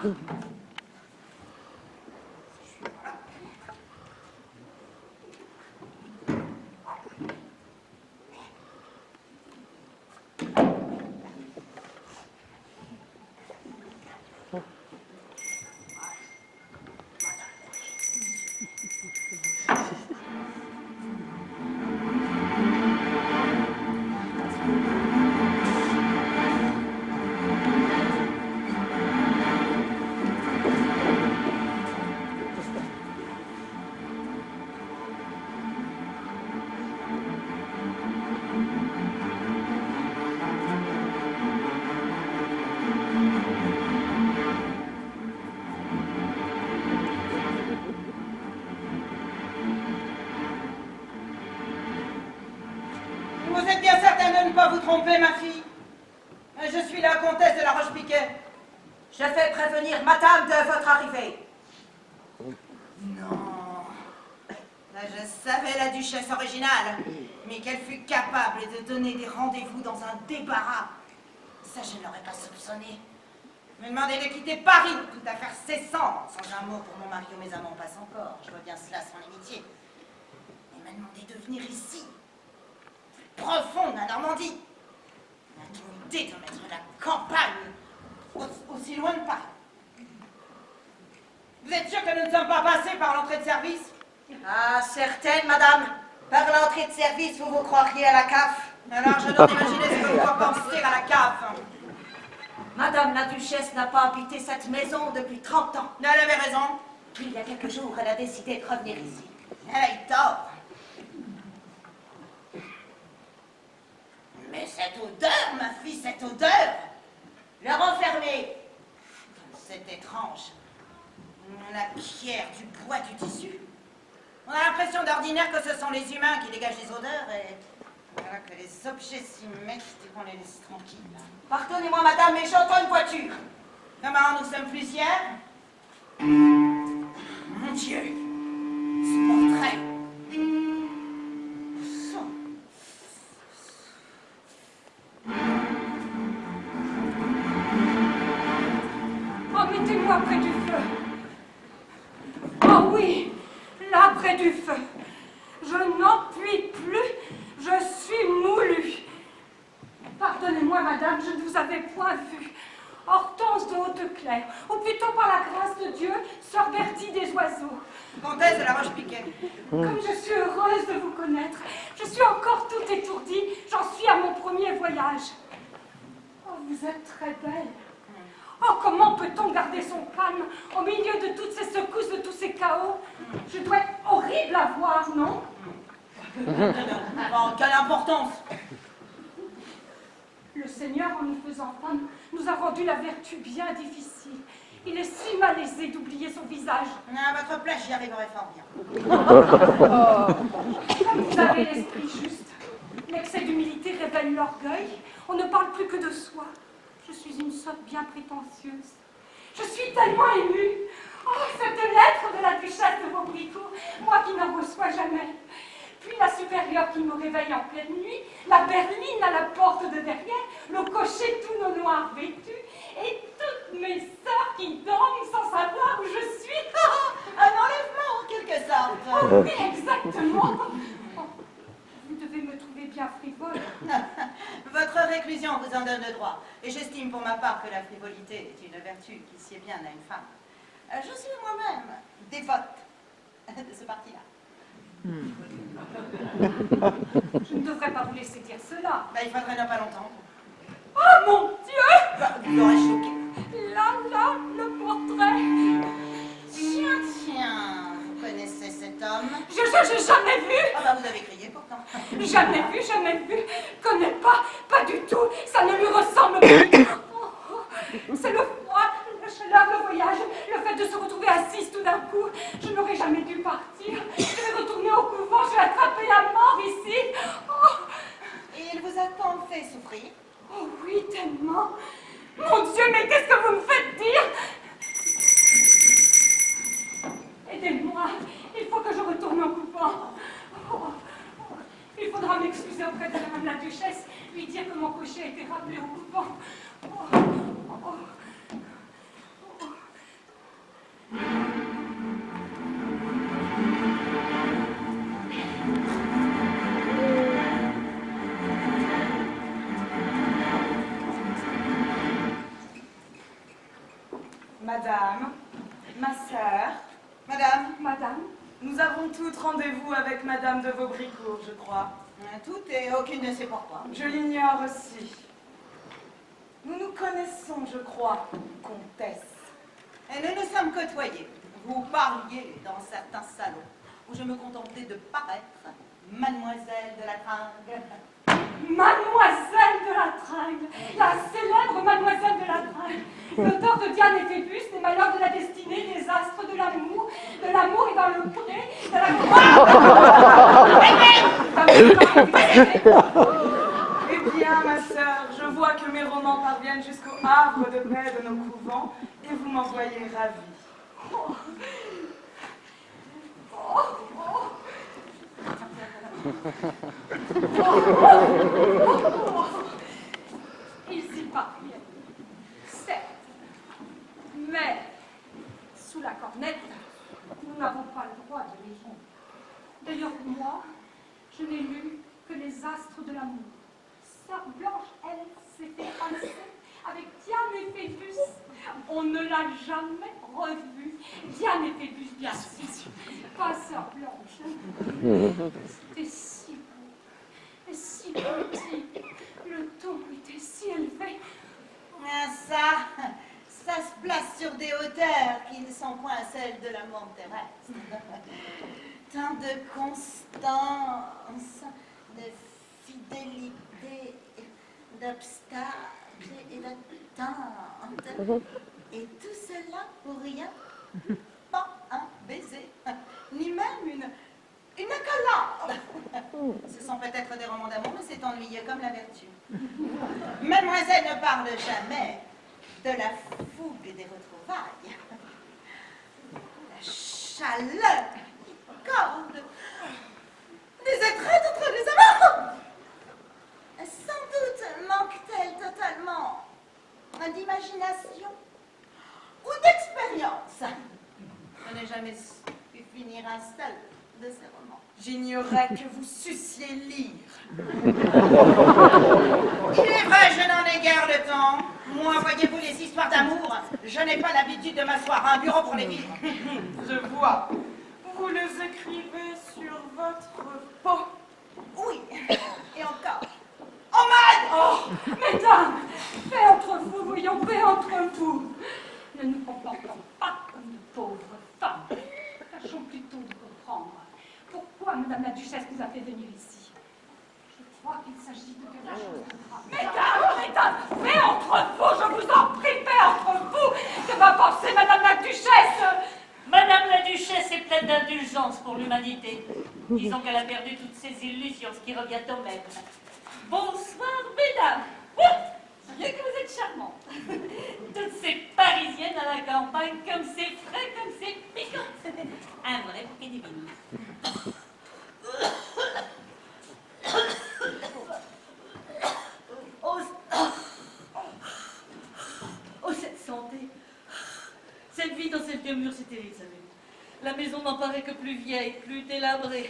Vous êtes bien certaine de ne pas vous tromper, ma fille? Je suis la comtesse de la Roche-Piquet. Je fais prévenir madame de votre arrivée. Non. Je savais la duchesse originale, mais qu'elle fût capable de donner des rendez-vous dans un débarras. Ça, je ne l'aurais pas soupçonné. Me demander de quitter Paris, toute affaire cessante, sans un mot pour mon mari ou mes amants passe encore. Je vois bien cela sans l'amitié. Elle m'a demandé de venir ici, plus profonde, la Normandie. N'a-t-on idée de mettre la campagne aussi loin de Paris? Vous êtes sûre que nous ne sommes pas passés par l'entrée de service? Ah, certaine, madame. Par l'entrée de service, vous vous croiriez à la CAF. Alors, je dois imaginer ce que vous pensez à la CAF. Madame la duchesse n'a pas habité cette maison depuis 30 ans. Elle avait raison. Il y a quelques jours, elle a décidé de revenir ici. Elle a eu tort. Mais cette odeur, ma fille, cette odeur. Le renfermer. C'est étrange. La pierre, du bois, du tissu. On a l'impression d'ordinaire que ce sont les humains qui dégagent les odeurs et voilà que les objets s'y mettent et qu'on les laisse tranquilles. Pardonnez-moi, madame, mais j'entends une voiture. Comment nous sommes plusieurs? Mon Dieu, ce portrait. Oh, mettez-moi près du feu. Oh oui, là près du feu. Je n'en puis plus, je suis moulue. Pardonnez-moi, madame, je ne vous avais point vue. Hortense de Hauteclair, ou plutôt par la grâce de Dieu, sœur Bertie des Oiseaux. Comtesse de la Roche-Piquet. Comme je suis heureuse de vous connaître, je suis encore toute étourdie, j'en suis à mon premier voyage. Oh, vous êtes très belle. Oh, comment peut-on garder son calme au milieu de toutes ces secousses, de tous ces chaos? Je dois être horrible à voir, non? Oh, quelle importance! Le Seigneur, en nous faisant femme, nous a rendu la vertu bien difficile. Il est si malaisé d'oublier son visage. À votre place, j'y arriverai fort bien. Comme vous avez l'esprit juste, l'excès d'humilité révèle l'orgueil. On ne parle plus que de soi. Je suis une sotte bien prétentieuse. Je suis tellement émue. Oh, cette lettre de la duchesse de Vaubricourt, moi qui n'en reçois jamais. Puis la supérieure qui me réveille en pleine nuit, la berline à la porte de derrière, le cocher tout nos noirs vêtus, et toutes mes sœurs qui dorment sans savoir où je suis. Un enlèvement, en quelque sorte. Oh, oui, exactement. Oh, vous devez me trouver bien frivole. Votre réclusion vous en donne le droit. Et j'estime pour ma part que la frivolité est une vertu qui sied bien à une femme. Je suis moi-même dévote de ce parti-là. Je ne devrais pas vous laisser dire cela. Il faudrait ne pas longtemps. Oh mon Dieu! Vous l'aurez choqué. Là, le portrait. Tiens, vous connaissez cet homme? J'ai jamais vu. Ah vous avez crié pourtant. Jamais vu. Connais pas du tout. Ça ne lui ressemble pas. C'est le froid, la chaleur, le voyage, le fait de se retrouver assise tout d'un coup. Je n'aurais jamais dû partir. Je vais retourner au couvent, je vais attraper la mort ici. Oh. Et il vous a tant fait souffrir? Oh oui, tellement. Mon Dieu, mais qu'est-ce que vous me faites dire? Aidez-moi, il faut que je retourne au couvent. Il faudra m'excuser auprès de Madame la Duchesse, lui dire que mon cocher a été rappelé au couvent. rendez-vous avec Madame de Vaubricourt, je crois. Tout et aucune ne sait pourquoi. Je l'ignore aussi. Nous nous connaissons, je crois, comtesse. Et nous nous sommes côtoyés. Vous parliez dans certains salons où je me contentais de paraître mademoiselle de la Tringle. Mademoiselle de la Tringle, la célèbre Mademoiselle de la Tringle, l'auteur de Diane et Phébus, des malheurs de la destinée, des astres de l'amour est dans le pré, de la Eh bien, ma sœur, je vois que mes romans parviennent jusqu'au havre de paix de nos couvents et vous m'en voyez ravie. Ils y parviennent, certes, mais sous la cornette, nous n'avons pas le droit de les rompre. D'ailleurs, moi, je n'ai lu que les astres de l'amour. Sœur Blanche, elle, s'est effacée avec Diane et Phébus. On ne l'a jamais revue. Diane et Phébus, bien sûr. Pas Sœur Blanche. C'était si beau et si petit. Le ton était si élevé. Ah, ça se place sur des hauteurs qui ne sont point celles de l'amour terrestre. Tant de constance, de fidélité, d'obstacles et d'attente. Et tout cela pour rien. Pas un baiser, ni même une accolade. Ce sont peut-être des romans d'amour, mais c'est ennuyeux comme la vertu. Mademoiselle ne parle jamais de la fougue des retrouvailles. La chaleur qui corde des étreites entre les amants. Sans doute manque-t-elle totalement d'imagination ou d'expérience. Je n'ai jamais pu finir un seul de ces romans. J'ignorais que vous sussiez lire. Il est vrai, je n'en ai guère le temps. Moi, voyez-vous, les histoires d'amour, je n'ai pas l'habitude de m'asseoir à un bureau pour les vivre. Je vois. Vous les écrivez sur votre peau. Oui, et encore. Oh, man! Oh, mesdames, paix entre vous, voyons, paix entre vous. Ne nous comportons pas comme de pauvres femmes. Tâchons plutôt de comprendre pourquoi Madame la Duchesse nous a fait venir ici. Je crois qu'il s'agit de quelque chose de grave. Mesdames, paix entre vous, je vous en prie, paix entre vous. Que va penser Madame la Duchesse? Madame la Duchesse est pleine d'indulgence pour l'humanité. Disons qu'elle a perdu toutes ses illusions, ce qui revient au même. Bonsoir, mesdames. Rien que vous êtes charmantes. Toutes ces Parisiennes à la campagne, comme c'est frais, comme c'est piquant. Un vrai bouquet divin. Oh, cette santé. Cette vie dans ces vieux murs, c'est terrible, savez. La maison n'en paraît que plus vieille, plus délabrée.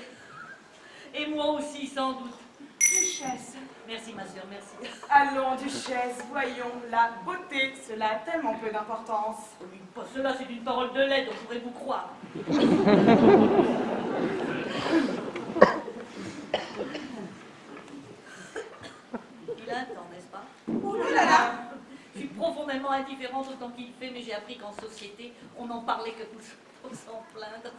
Et moi aussi, sans doute. Duchesse. Merci, ma sœur, merci. Allons, Duchesse, voyons, la beauté, cela a tellement peu d'importance. Pas cela, c'est une parole de laide, on pourrait vous croire. Il a un temps, n'est-ce pas? Oh là là! Je suis profondément indifférente au temps qu'il fait, mais j'ai appris qu'en société, on n'en parlait que pour s'en plaindre.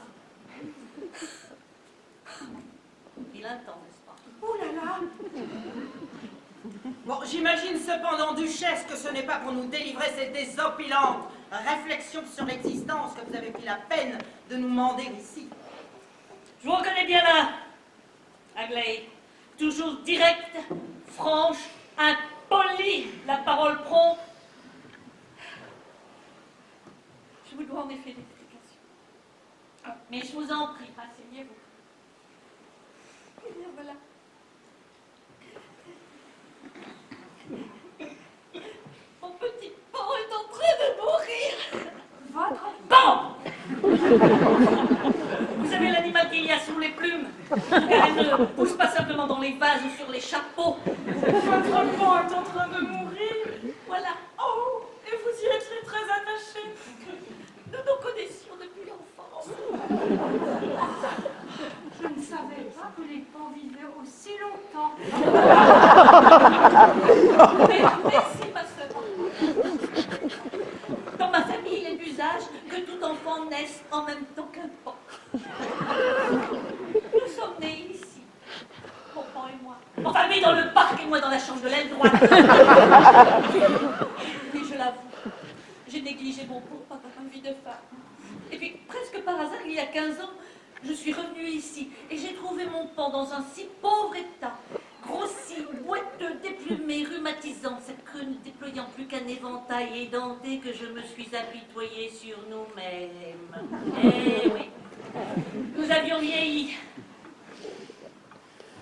Il a un temps, n'est-ce pas? Oh là là. Bon, j'imagine cependant, Duchesse, que ce n'est pas pour nous délivrer ces désopilantes réflexions sur l'existence que vous avez pris la peine de nous mander ici. Je vous reconnais bien là, Aglaé. Toujours directe, franche, impolie, la parole prompte. Je vous dois en effet des explications. Mais je vous en prie, asseyez-vous. Eh bien, voilà. Mon petit pan est en train de mourir. Votre Pan! Vous savez l'animal qu'il y a sous les plumes, car elle ne pousse pas simplement dans les vases ou sur les chapeaux. Votre pan est en train de mourir. Voilà. Oh, et vous y êtes très attaché. Nous nous connaissions depuis l'enfance. pas que les pans vivaient aussi longtemps. Merci, ma sœur. Dans ma famille, il est d'usage que tout enfant naisse en même temps qu'un pan. Nous sommes nés ici, mon pan et moi. Enfin, lui dans le parc et moi dans la chambre de l'aile droite. Oui, je l'avoue, j'ai négligé mon pauvre papa comme vie de femme. Et puis, presque par hasard, il y a 15 ans, je suis revenue ici et j'ai trouvé mon pan dans un si pauvre état, grossi, boiteux, déplumé, rhumatisant, cette queue ne déployant plus qu'un éventail édenté que je me suis apitoyée sur nous-mêmes. Eh oui, nous avions vieilli.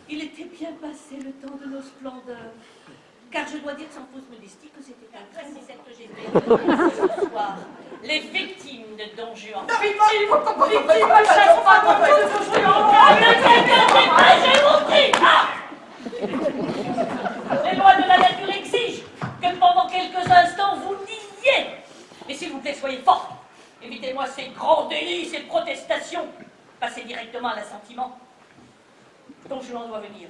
Il était bien passé le temps de nos splendeurs, car je dois dire sans fausse modestie que c'était un très sincère que j'espère ce soir. Les victimes de Don Juan. Victime à chaque fois qu'on touche au géant. J'ai montré. Les lois de la nature exigent que pendant quelques instants vous niez. Mais s'il vous plaît, soyez forts. Évitez-moi ces grands délits, ces protestations. Passez directement à l'assentiment. Don Juan doit venir.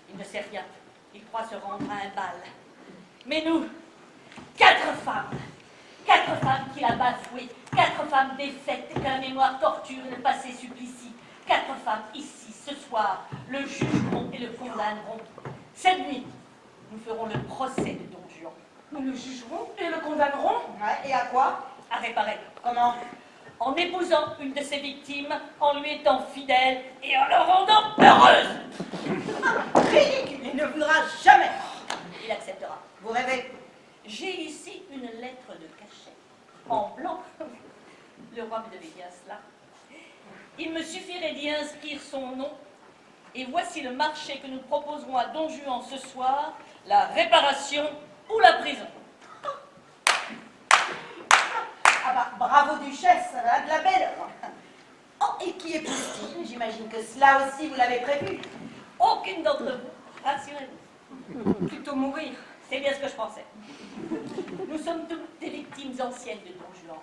Il ne sait rien. Il croit se rendre à un bal. Mais nous, 4 femmes qu'il a bafouées, 4 femmes défaites que la mémoire torture et le passé supplicie, 4 femmes ici, ce soir, le jugeront et le condamneront. Cette nuit, nous ferons le procès de Don Juan. Nous le jugerons et le condamnerons. Ouais, et à quoi? À réparer. Comment? En épousant une de ses victimes, en lui étant fidèle et en la rendant heureuse. Ridicule, il ne voudra jamais. Il acceptera. Vous rêvez? J'ai ici une lettre de cachet, en blanc. Le roi me devait bien cela. Il me suffirait d'y inscrire son nom, et voici le marché que nous proposerons à Don Juan ce soir, la réparation ou la prison. Ah bah, bravo Duchesse, hein, de la belle. Oh, et qui épouse-t-il? J'imagine que cela aussi vous l'avez prévu. Aucune d'entre vous, rassurez-vous. Plutôt mourir. C'est bien ce que je pensais. Nous sommes toutes des victimes anciennes de Don Juan.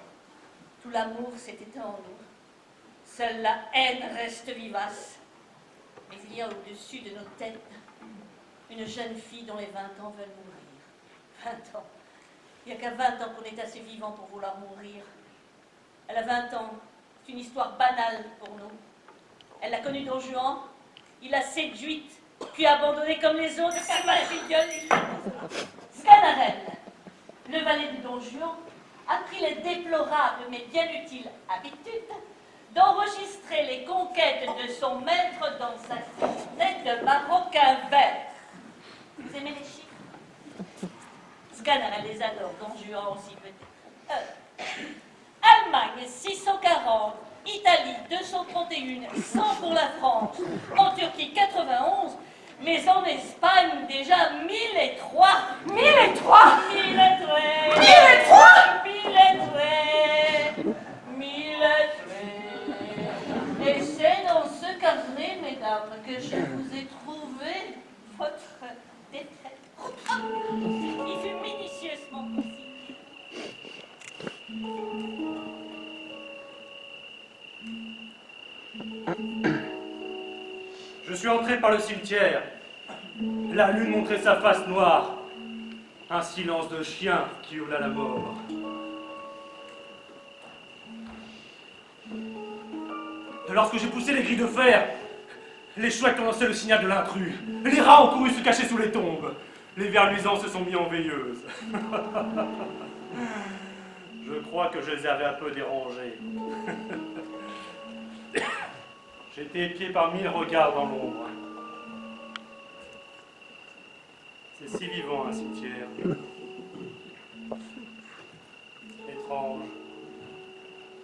Tout l'amour s'est éteint en nous. Seule la haine reste vivace. Mais il y a au-dessus de nos têtes une jeune fille dont les 20 ans veulent mourir. 20 ans. Il n'y a qu'à 20 ans qu'on est assez vivant pour vouloir mourir. Elle a 20 ans. C'est une histoire banale pour nous. Elle a connu Don Juan. Il l'a séduite, puis abandonnée comme les autres. Sa mère filleule. Sganarelle, le valet de Don Juan, a pris les déplorables mais bien utiles habitudes d'enregistrer les conquêtes de son maître dans sa fenêtre de maroquin vert. Vous aimez les chiffres? Sganarelle les adore, Don Juan aussi peut-être. Allemagne 640, Italie 231, 100 pour la France, en Turquie 91, mais en Espagne déjà 1003. 1003 1003 Et c'est dans ce carnet, mesdames, que je vous ai trouvé votre défaite. Il fut minutieusement consigné. Je suis entré par le cimetière. La lune montrait sa face noire. Un silence de chien qui hurle à la mort. Lorsque j'ai poussé les grilles de fer, les chouettes ont lancé le signal de l'intrus. Les rats ont couru se cacher sous les tombes. Les vers luisants se sont mis en veilleuse. Je crois que je les avais un peu dérangés. J'étais épié par 1000 regards dans l'ombre. C'est si vivant un cimetière. Étrange.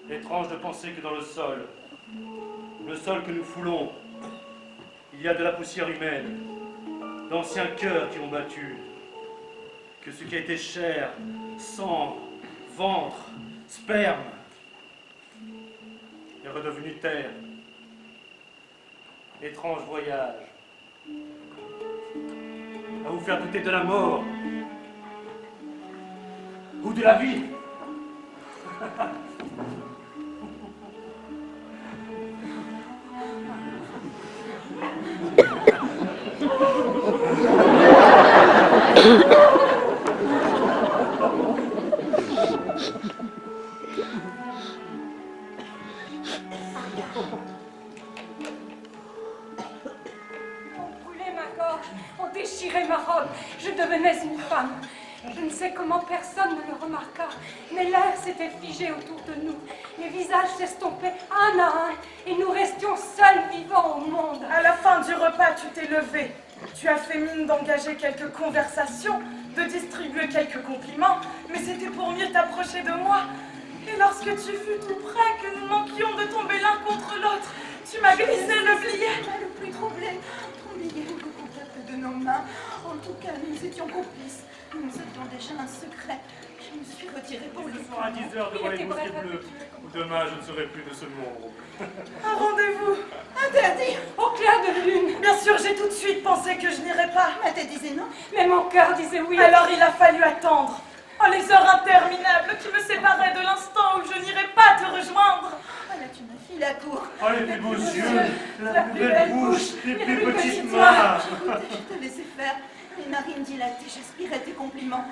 Étrange de penser que dans le sol que nous foulons, il y a de la poussière humaine, d'anciens cœurs qui ont battu, que ce qui a été chair, sang, ventre, sperme, est redevenu terre. Étrange voyage, à vous faire douter de la mort, ou de la vie. On brûlait ma gorge, on déchirait ma robe. Je devenais une femme. Je ne sais comment personne ne le remarqua, mais l'air s'était figé autour de nous. Les visages s'estompaient un à un, et nous restions seuls vivants au monde. À la fin du repas, tu t'es levé. Tu as fait mine d'engager quelques conversations, de distribuer quelques compliments, mais c'était pour mieux t'approcher de moi. Et lorsque tu fus tout près, que nous manquions de tomber l'un contre l'autre, tu m'as glissé le billet. Pas le plus troublé. Ton billet au contact de nos mains. En tout cas, nous étions complices. Nous avions déjà un secret. Je me suis retirée pour Ce lui. soir à 10 h devant les moustiers bleus. Demain, je ne serai plus de ce monde. Un rendez-vous. Interdit. Au clair de lune, Bien sûr, j'ai tout de suite pensé que je n'irais pas. Ma tête disait non. mais mon cœur disait oui. Alors il a fallu attendre. Oh, les heures interminables qui me séparaient de l'instant où je n'irais pas te rejoindre. Voilà, tu m'as filé à court. Oh, les plus beaux yeux, la la plus plus belle belle bouche, bouche, les les plus plus petites petites mains. Je te laissais faire. Les narines dilatées, j'aspirais tes compliments.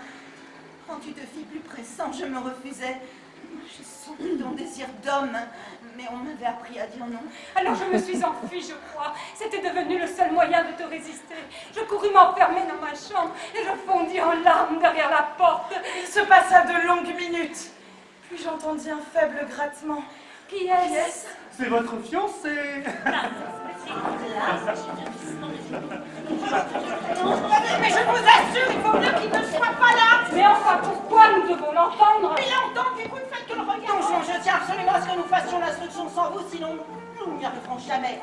Quand tu te fis plus pressant, je me refusais. Je sentais ton désir d'homme, mais on m'avait appris à dire non. Alors je me suis enfuie, je crois. C'était devenu le seul moyen de te résister. Je courus m'enfermer dans ma chambre et je fondis en larmes derrière la porte. Il se passa de longues minutes. Puis j'entendis un faible grattement. Qui est-ce? C'est votre fiancé. Mais je vous assure, il faut mieux qu'il ne soit pas là. Mais enfin, pourquoi nous devons l'entendre? Il entend, du coup, ne faites que le regarder. Donjon, je tiens absolument à ce que nous fassions l'instruction sans vous, sinon nous n'y arriverons jamais.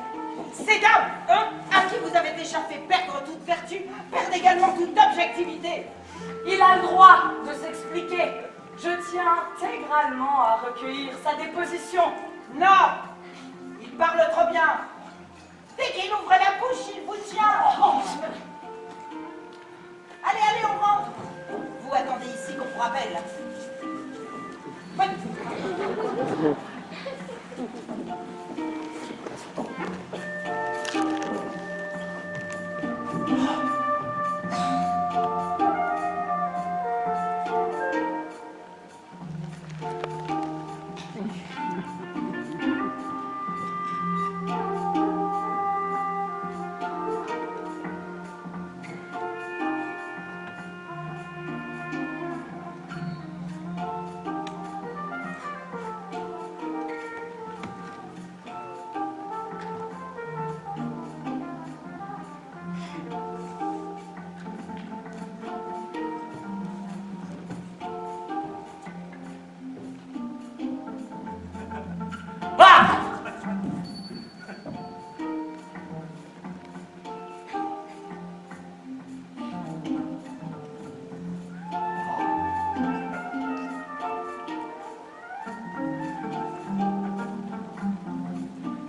Ces dames, à qui vous avez déjà fait perdre toute vertu, perdent également toute objectivité. Il a le droit de s'expliquer. Je tiens intégralement à recueillir sa déposition. Non, il parle trop bien. Dès qu'il ouvre la bouche, il vous tient. Allez, allez, on rentre. Vous attendez ici qu'on vous rappelle.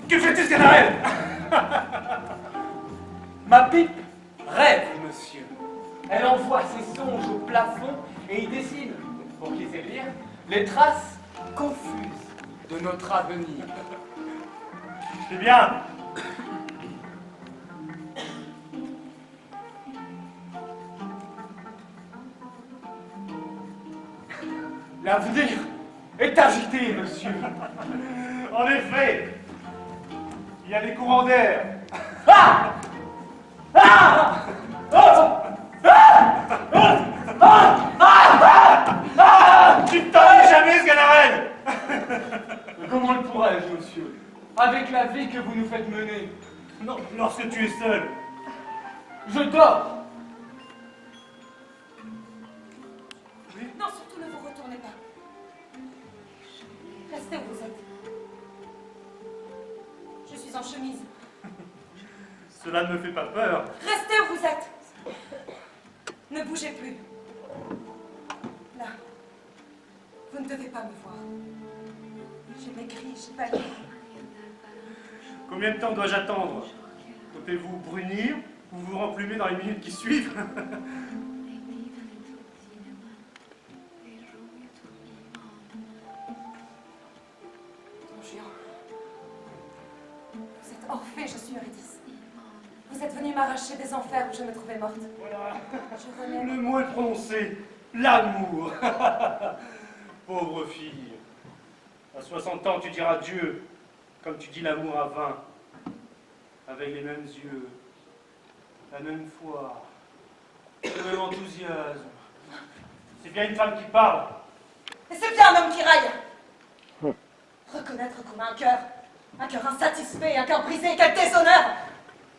Que fais-tu, Sganarelle? Ma pipe rêve, monsieur. Elle envoie ses songes au plafond et y dessine, pour qui sait lire, les traces confuses de notre avenir. C'est bien. L'avenir est agité, monsieur. En effet, il y a des courants d'air. Ah! Ah! Tu ne t'en dis jamais, Sganarelle. Comment le pourrais-je, monsieur? Avec la vie que vous nous faites mener. Non, lorsque tu es seul. Je dors. Non, surtout ne vous retournez pas. Restez où vous êtes. Je suis en chemise. Cela ne me fait pas peur. Restez où vous êtes. Ne bougez plus. Là. Vous ne devez pas me voir. J'ai maigri, j'ai pâli. Combien de temps dois-je attendre? Comptez-vous brunir ou vous remplumer dans les minutes qui suivent? Don Juan. Vous êtes Orphée, je suis Eurydice. Vous Vous êtes venu m'arracher des enfers où je me trouvais morte. Voilà. Je remets. Le mot est prononcé. L'amour. Pauvre fille. À 60 ans, tu diras Dieu, comme tu dis l'amour à 20. Avec les mêmes yeux, la même foi, le même enthousiasme. C'est bien une femme qui parle. Et c'est bien un homme qui raille. Reconnaître qu'on a un cœur insatisfait, un cœur brisé, quel déshonneur.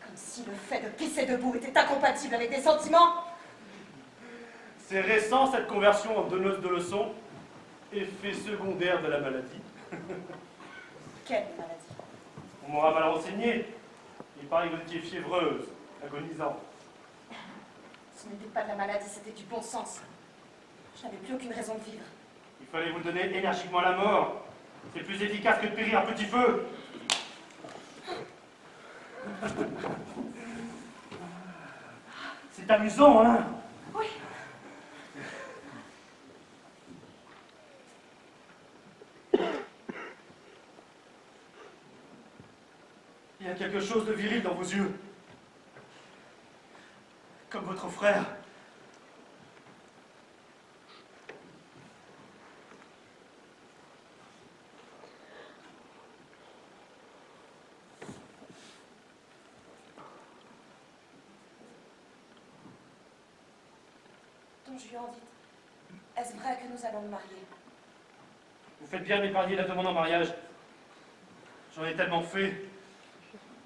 Comme si le fait de pisser debout était incompatible avec des sentiments. C'est récent cette conversion en donneuse de leçons, effet secondaire de la maladie. Quelle maladie? On m'aura mal renseigné. Il paraît que vous étiez fiévreuse, agonisante. Ce n'était pas de la maladie, c'était du bon sens. Je n'avais plus aucune raison de vivre. Il fallait vous donner énergiquement la mort. C'est plus efficace que de périr à petit feu. C'est amusant, hein? Oui. Il y a quelque chose de viril dans vos yeux. Comme votre frère. Don Juan, dites, est-ce vrai que nous allons nous marier? Vous faites bien d'épargner la demande en mariage. J'en ai tellement fait.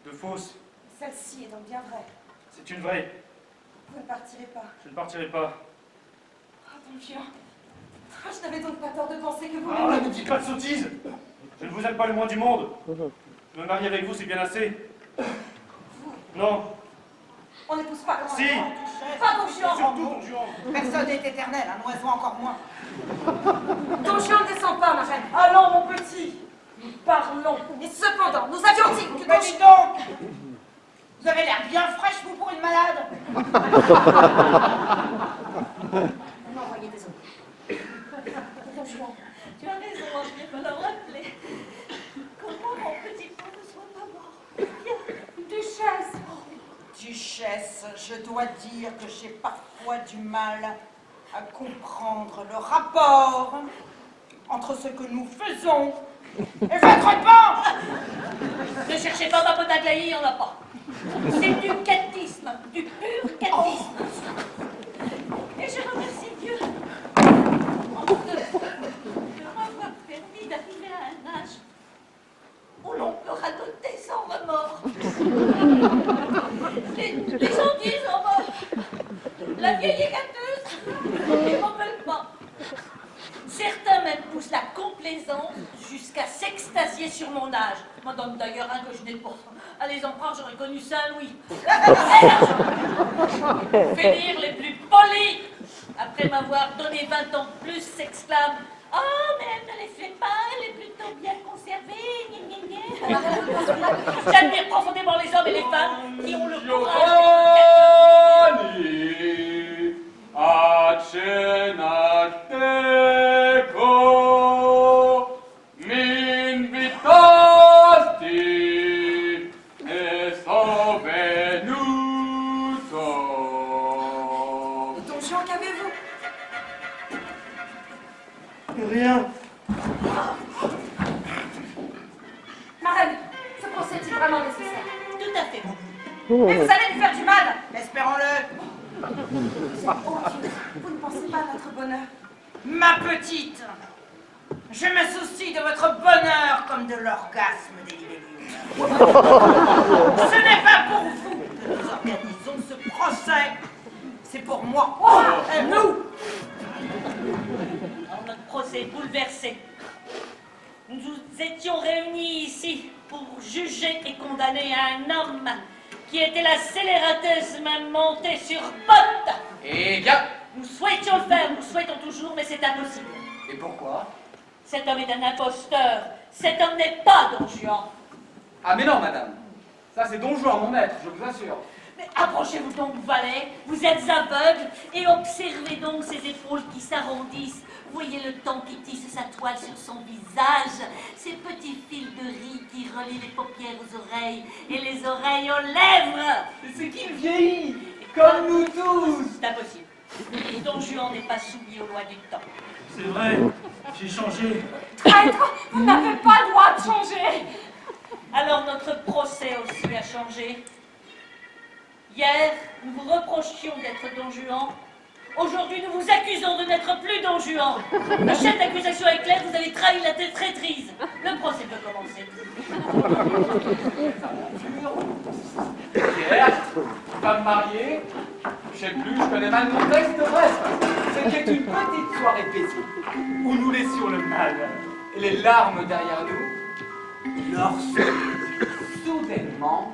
De fausses. Celle-ci est donc bien vraie. C'est une vraie. Vous ne partirez pas. Je ne partirai pas. Oh, Don Juan. Ah, je n'avais donc pas tort de penser que vous Ah, m'aimiez. ne dites pas de sottises. Je ne vous aime pas le moins du monde. Me marier avec vous, c'est bien assez. Non. On n'épouse pas comment? Si. Pas Don Juan. Surtout, Don Juan. Personne n'est éternel, un oiseau encore moins. Don Juan ne descend pas, ma reine. Allons, mon petit, nous parlons. Et cependant, nous avions dit que Mais Don dis Juan... donc, vous avez l'air bien fraîche, vous, pour une malade. On m'a envoyé des autres. Don Juan. Tu as raison, je vais me le rappeler. Comment mon petit frère ne soit pas mort? Viens. Duchesse. Duchesse, je dois dire que j'ai parfois du mal à comprendre le rapport entre ce que nous faisons et votre banc. Ne cherchez pas ma pote à glaïer, il n'y en a pas. C'est du catisme, du pur catisme. Et je remercie Dieu de m'avoir permis d'arriver à un âge où l'on peut radoter sans remords. Les gens disent, oh bah, la vieille est gâteuse, et m'en veulent pas. Certains même poussent la complaisance jusqu'à s'extasier sur mon âge. M'en donne d'ailleurs un que je n'ai pas. À les emprunts, j'aurais connu Saint-Louis. Finir les plus polis, après m'avoir donné 20 ans de plus, s'exclament: oh, mais elle ne les fait pas, elle est plutôt bien conservée. Gna, gna, gna. J'admire profondément les hommes et les femmes qui ont le courage Don Juan, qu'avez-vous? Rien. Ma reine, ce procès est vraiment nécessaire. tout à fait bon. Mais vous allez lui faire du mal. Espérons-le. Vous êtes odieuse. Vous ne pensez pas à notre bonheur. Ma petite, je me soucie de votre bonheur comme de l'orgasme des libellules. Ce n'est pas pour vous que nous organisons ce procès, c'est pour moi. Et nous. Alors, notre procès est bouleversé. Nous étions réunis ici pour juger et condamner un homme qui était la scélérateuse même montée sur botte. Eh bien, Nous souhaitions le faire, nous souhaitons toujours, mais c'est impossible. et pourquoi? Cet homme est un imposteur. Cet homme n'est pas Don Juan. Ah mais non, madame. Ça, c'est Don Juan, mon maître, je vous assure. Mais approchez-vous donc, valet. Vous êtes aveugle et observez donc ses épaules qui s'arrondissent. Voyez le temps qui tisse sa toile sur son visage, ces petits fils de riz qui relient les paupières aux oreilles et les oreilles aux lèvres. C'est Comme nous tous. C'est impossible. Don Juan n'est pas soumis aux lois du temps. C'est vrai, j'ai changé. Traître, vous n'avez pas le droit de changer. Alors notre procès aussi a changé. Hier, nous vous reprochions d'être Don Juan. Aujourd'hui, nous vous accusons de n'être plus Don Juan. Le chef d'accusation est clair, vous avez trahi la traîtrise. Le procès peut commencer. Hier, femme mariée, je sais plus, je connais mal mon texte, bref. C'était une petite soirée paisible, où nous laissions le mal et les larmes derrière nous, lorsque, soudainement...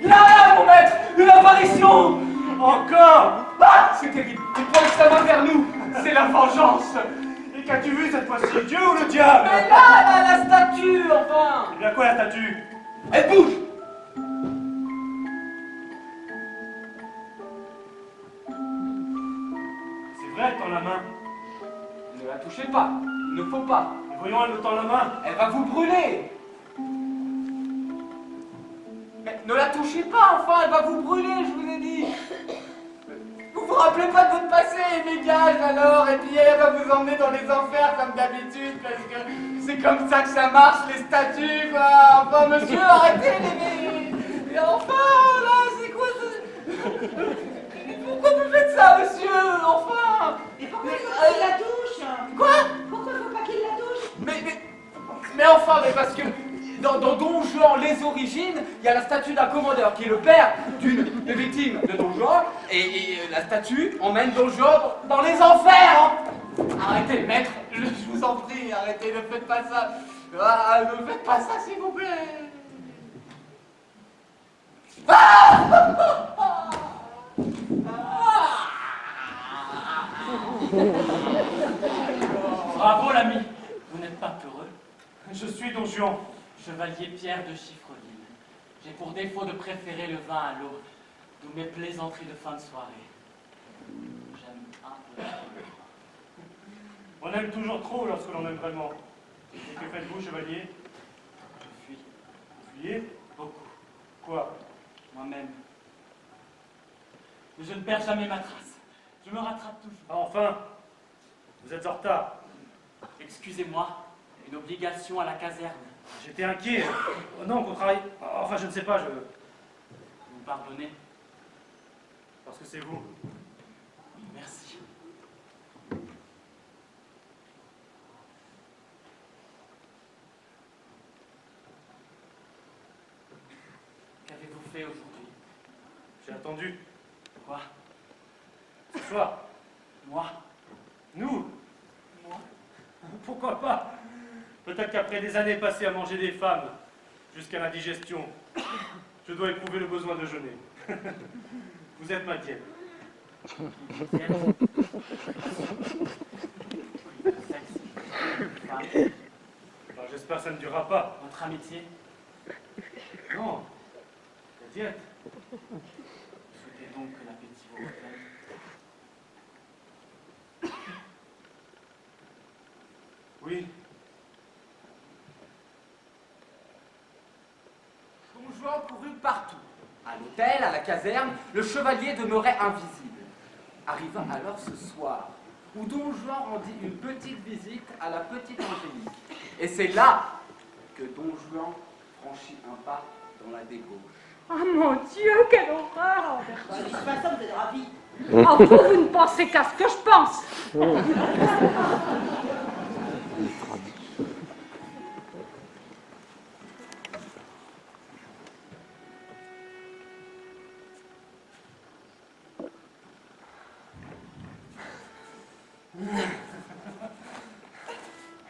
Là, mon maître, une apparition! Encore! Ah, c'est terrible, il pointe sa main vers nous, c'est la vengeance! Et qu'as-tu vu cette fois-ci, Dieu ou le diable? Mais là, la statue, enfin! Eh bien quoi la statue? Elle bouge! C'est vrai, elle tend la main. Ne la touchez pas, il ne faut pas. Et voyons, elle me tend la main. Elle va vous brûler! Mais ne la touchez pas, enfin, elle va vous brûler, je vous ai dit! Vous vous rappelez pas de votre passé, dégage alors, et puis elle va vous emmener dans les enfers comme d'habitude, parce que c'est comme ça que ça marche, les statues, quoi! Enfin, monsieur, arrêtez les... Et enfin, là, c'est quoi ça? Pourquoi vous faites ça, monsieur? Enfin! Et pourquoi il faut pas qu'il la touche? Quoi? Pourquoi il faut pas qu'il la touche? Mais enfin, mais parce que dans Don Juan, les origines, il y a la statue d'un commandeur qui est le père d'une des victimes de Don Juan, et la statue emmène Don Juan dans les enfers, hein. Arrêtez, maître, je vous en prie, arrêtez, ne faites pas ça. Ah, ne faites pas ça, s'il vous plaît. Bravo l'ami, vous n'êtes pas peureux. Je suis Don Juan. Chevalier Pierre de Chiffreville. J'ai pour défaut de préférer le vin à l'eau, d'où mes plaisanteries de fin de soirée. J'aime un peu trop le vin. On aime toujours trop lorsque l'on aime vraiment. Et que faites-vous, chevalier? Je fuis Vous fuyez? beaucoup, Quoi? moi-même. Mais je ne perds jamais ma trace. Je me rattrape toujours. Ah, enfin! Vous êtes en retard. Excusez-moi, une obligation à la caserne. J'étais inquiet. Oh non, qu'on travaille. Enfin, je ne sais pas, Vous me pardonnez? Parce que c'est vous. Merci. Qu'avez-vous fait aujourd'hui? J'ai attendu. Quoi? Ce soir. Moi? Nous? Moi? Pourquoi pas? Peut-être qu'après des années passées à manger des femmes, jusqu'à l'indigestion, je dois éprouver le besoin de jeûner. Vous êtes ma diète. Alors, j'espère que ça ne durera pas. Votre amitié? Non. La diète. Vous souhaitez donc que l'appétit vous revienne? Oui. Don Juan courut partout. À l'hôtel, à la caserne, le chevalier demeurait invisible. Arriva alors ce soir, où Don Juan rendit une petite visite à la petite Angélique. Et c'est là que Don Juan franchit un pas dans la débauche. Oh mon Dieu, quelle horreur! Bah, de toute façon, vous êtes ravis. Oh, vous ne pensez qu'à ce que je pense!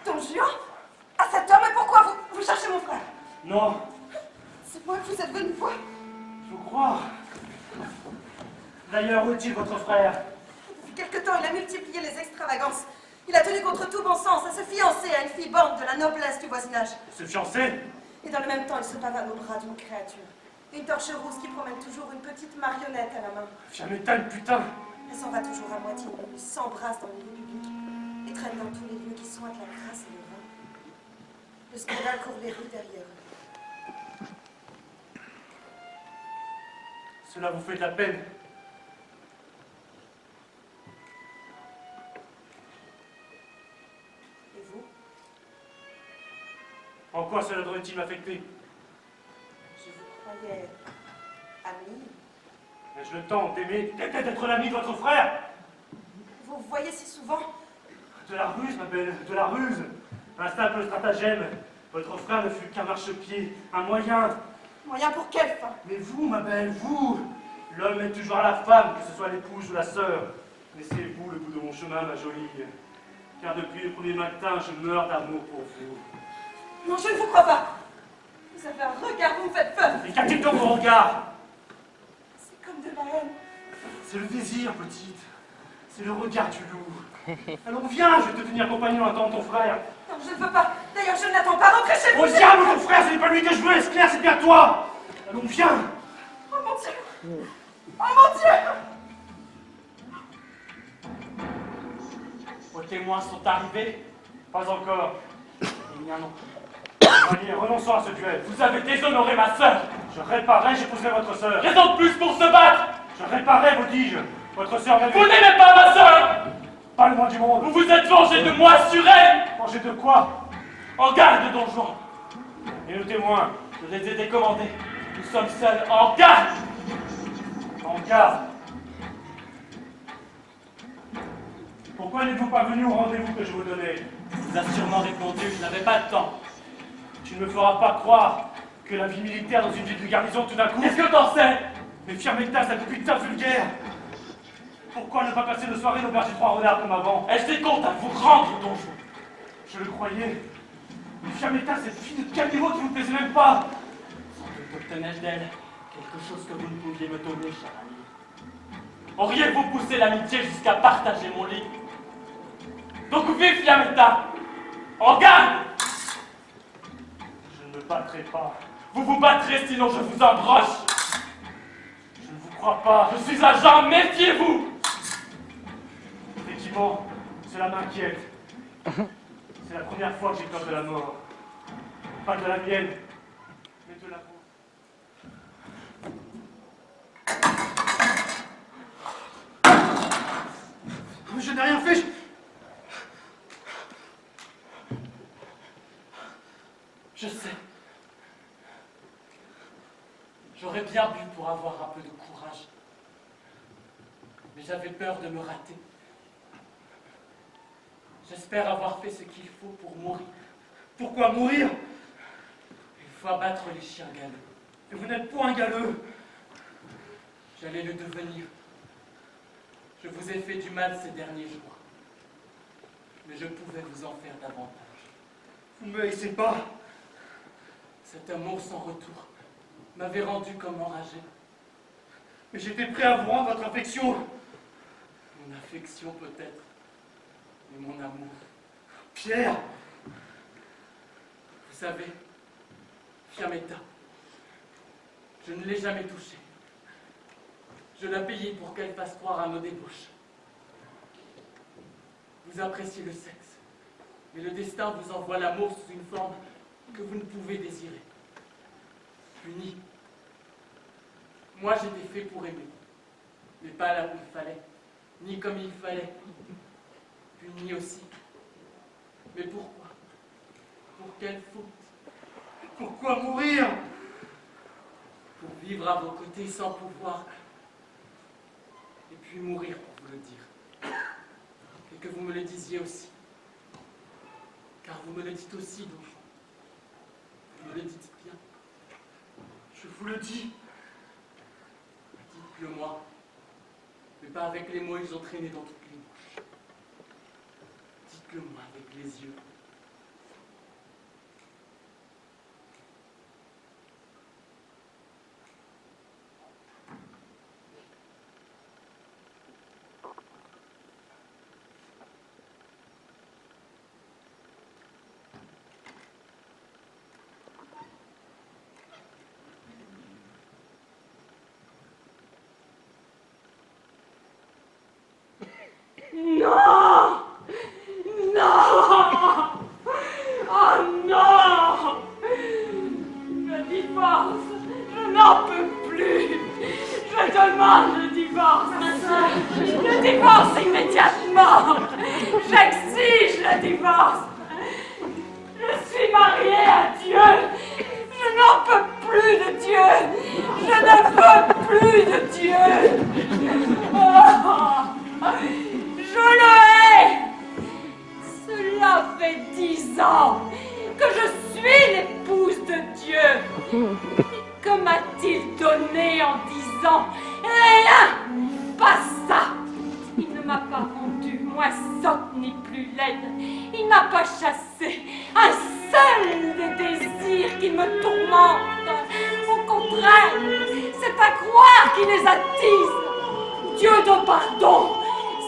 Don Juan? À cet homme, et pourquoi vous cherchez mon frère? Non, C'est moi que vous êtes venu voir. je crois. D'ailleurs, où est-il votre frère? Depuis quelque temps, il a multiplié les extravagances. Il a tenu contre tout bon sens à se fiancer à une fille borne de la noblesse du voisinage. Se fiancer? Et dans le même temps, il se pavane au bras d'une créature. Une torche rousse qui promène toujours une petite marionnette à la main. Fiamétal, putain! Elle s'en va toujours à moitié nue, s'embrasse dans les lieux publics et traîne dans tous les lieux qui sointent la grâce et le vin. Le scandale court les rues derrière. Cela vous fait de la peine. Et vous? En quoi cela devrait-il m'affecter? Je vous croyais ami. Ai-je le temps d'aimer, d'être l'ami de votre frère? Vous voyez si souvent. De la ruse, ma belle, de la ruse. Un simple stratagème. Votre frère ne fut qu'un marchepied, un moyen. Moyen pour quelle fin? Mais vous, ma belle, vous, l'homme est toujours à la femme, que ce soit l'épouse ou la sœur. Laissez-vous le bout de mon chemin, ma jolie. Car depuis le premier matin, je meurs d'amour pour vous. Non, je ne vous crois pas. Vous avez un regard, vous me faites peur. Et qu'a-t-il dans vos regards? C'est comme de la haine. C'est le désir, petite. C'est le regard du loup. Alors viens, je vais te tenir compagnon, attends ton frère. Non, je ne veux pas. D'ailleurs, je ne l'attends pas. Rentrez chez vous. Au diable, ton frère, ce n'est pas lui que je veux, est-ce clair, c'est bien toi. Allons, viens. Oh mon Dieu. Oh mon Dieu. Vos témoins sont arrivés? Pas encore. Eh bien non. Allez, renonçons à ce duel. Vous avez déshonoré ma sœur. Je réparerai, j'épouserai votre sœur. Raison de plus pour se battre. Je réparerai, vous dis-je. Votre sœur Vous n'aimez pas ma sœur. Pas le moins du monde. Vous vous êtes vengé de moi sur elle. Vengé de quoi? En garde, Don Juan. Et nos témoins? Je les ai décommandés. Nous sommes seuls. En garde. En garde. Pourquoi n'êtes-vous pas venu au rendez-vous que je vous donnais? Vous a sûrement répondu, je n'avais pas le temps. Tu ne me feras pas croire que la vie militaire dans une ville de garnison tout d'un coup... Qu'est-ce que t'en sais? Mais Fiametta, cette putain vulgaire! Pourquoi ne pas passer de soirée l'auberge des Trois Renards comme avant? Est-ce des comptes à vous rendre, Don Juan? Je le croyais. Mais Fiametta, cette fille de Camilo qui vous plaisait même pas! Sans doute obtenais-je d'elle quelque chose que vous ne pouviez me donner, cher ami. Auriez-vous poussé l'amitié jusqu'à partager mon lit? Donc vive Fiametta! En garde! Je ne me battrai pas. Vous vous battrez sinon je vous embroche! Je ne vous crois pas. Je suis agent, méfiez-vous! Effectivement, cela m'inquiète. C'est la première fois que j'ai peur de la mort. Pas de la mienne, mais de la vôtre. Mais je n'ai rien fait. Je sais. J'aurais bien bu pour avoir un peu de courage. Mais j'avais peur de me rater. J'espère avoir fait ce qu'il faut pour mourir. Pourquoi mourir? Il faut abattre les chiens galeux. Et vous n'êtes point galeux. J'allais le devenir. Je vous ai fait du mal ces derniers jours. Mais je pouvais vous en faire davantage. Vous ne me haïssez pas. Cet amour sans retour m'avait rendu comme enragé. Mais j'étais prêt à vous rendre votre affection. Mon affection peut-être, mais mon amour. Pierre! Vous savez, Fiametta, je ne l'ai jamais touchée. Je l'ai payée pour qu'elle fasse croire à nos débauches. Vous appréciez le sexe, mais le destin vous envoie l'amour sous une forme que vous ne pouvez désirer. Puni. Moi, j'étais fait pour aimer, mais pas là où il fallait, ni comme il fallait. Puni aussi. Mais pourquoi? Pour quelle faute? Pourquoi mourir? Pour vivre à vos côtés sans pouvoir, et puis mourir pour vous le dire. Et que vous me le disiez aussi. Car vous me le dites aussi, Don Juan. Vous me le dites bien. Je vous le dis. Dites-le moi. Mais pas avec les mots, ils ont traîné dans toutes les bouches. Dites-le moi avec les yeux. Non! Non! Oh non! plus de Dieu. Oh, je le hais. Cela fait 10 ans que je suis l'épouse de Dieu. Et que m'a-t-il donné en 10 ans? Rien, pas ça. Il ne m'a pas rendue moins sotte ni plus laide. Il n'a pas chassé un seul des désirs qui me tourmentent. Au contraire, c'est à croire qu'il les attise. Dieu de pardon,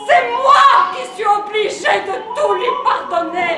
c'est moi qui suis obligée de tout lui pardonner.